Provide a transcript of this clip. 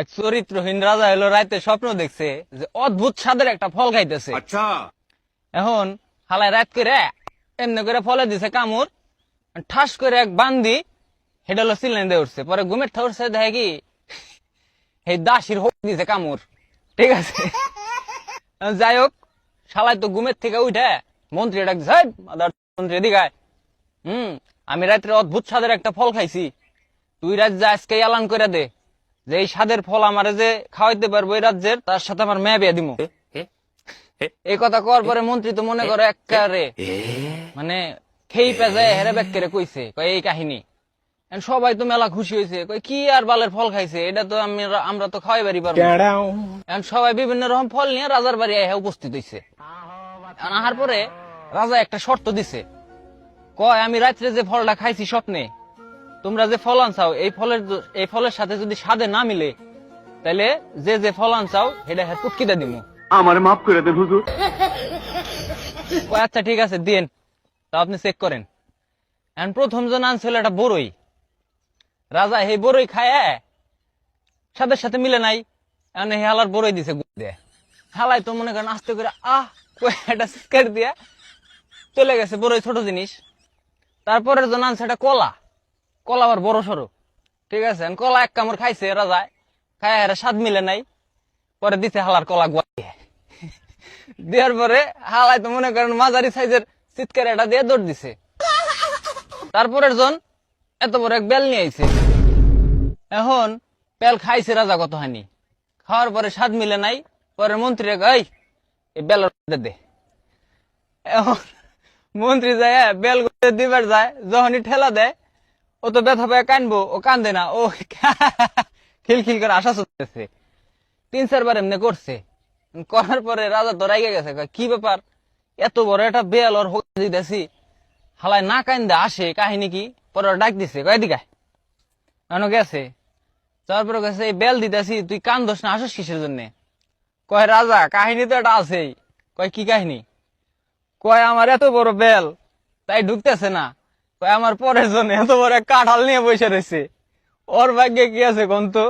এক চরিত্রহীন রাজা হলো রাতে স্বপ্ন দেখছে যে অদ্ভুত স্বাদের একটা ফল খাইতেছে। আচ্ছা এখন হালায় রাত করে এমনি করে ফলে দিছে কামড়, ঠাস করে এক বান্দি হেডা হলো সিলেন দিয়ে উঠছে। পরে ঘুমের থা উঠছে, দেখে কি এই দাসির হোক দিছে কামড়। ঠিক আছে, যাই হোক, শালায় তো ঘুমের থেকে উঠে মন্ত্রী ডাক দিছে, "এই মাদার মন্ত্রী এদিকে আয়। আমি রাত্রে অদ্ভুত স্বাদের একটা ফল খাইছি, তুই রাত যা আজকে এলান করে দে যে এই স্বাদের ফল আমারে যে খাওয়াইতে পারবো এই রাজ্যের, তার সাথে আমার মেয়ে বিয়ে দিমু।" এই কথা কওয়ার পরে মন্ত্রী তো মনে করে একবারে মানে খেই পেঁজে হেরে ব্যাক করে কইছে, কয় এই কাহিনী। এখন সবাই তো মেলা খুশি হয়েছে, কয় কি আর বালের ফল খাইছে, এটা তো আমরা তো খাওয়াই বাড়ি পারবো। এখন সবাই বিভিন্ন রকম ফল নিয়ে রাজার বাড়ি আইয়া উপস্থিত হয়েছে। আনার পরে রাজা একটা শর্ত দিছে, কয় আমি রাত্রে যে ফলটা খাইছি স্বপ্নে, তোমরা যে ফল আনছাও এই ফলের সাথে যদি স্বাদে না মিলে, তাহলে যে ফল আনছাও সেটা পুটকিটা দিমু। আমার মাফ করে দেন হুজুর। আচ্ছা ঠিক আছে দিন, তা আপনি চেক করেন। এখন প্রথম জন আনছিল একটা বড়ই। রাজা এই বড়ই খায় সাথে সাথে মিলে নাই, এখন এই হালার বড়ই দিছে দিয়ে। হালাই তো মনে করেন আস্তে করে একটা সিগারেট দিয়ে চলে গেছে, বড়ই ছোট জিনিস। তারপরের জন আনছে একটা কলা, কলা আবার বড় সড়ো। ঠিক আছে, কলা এক কামড় খাইছে রাজায়, খায় স্বাদ মিলে নাই, পরে দিছে হালার কলা গুয়া দেওয়ার পরে হালাই তো মনে করেন মাঝারি সাইজের চিৎকার এটা দিয়ে দৌড় দিছে। তারপরের জন এত বড় এক বেল নিয়ে আইছে। এখন বেল খাইছে রাজা কত হানি, খাওয়ার পরে স্বাদ মিলে নাই, পরে মন্ত্রী এই বেল দে। এখন মন্ত্রী যায় বেল দিবার যায়, যখনই ঠেলা দেয় ও তো ব্যথা পায় কানবো, ও কান্দে না, ও খিলখিল করে আশা চলতেছে। 3-4 বার এমনি করছে, করার পরে রাজা তো রাইগে গেছে, কি ব্যাপার এত বড় একটা বেল ওর দিতেছি, হালায় না কান্দে আসে, কাহিনী কি? পরে ডাক দিছে, কয় দিকে কেন গেছে, তারপরে গেছে এই বেল দিতেছি, তুই কান্দোস না, আসস কিসের জন্য? কয় রাজা কাহিনী তো এটা আছেই। কয় কি কাহিনী? কয় আমার এত বড় বেল তাই ঢুকতেছে না, কয় আমার পরের জন্য এত বড় কাঁঠাল নিয়ে বসে রয়েছে, ওর ভাগ্যে কি আছে কোন তো।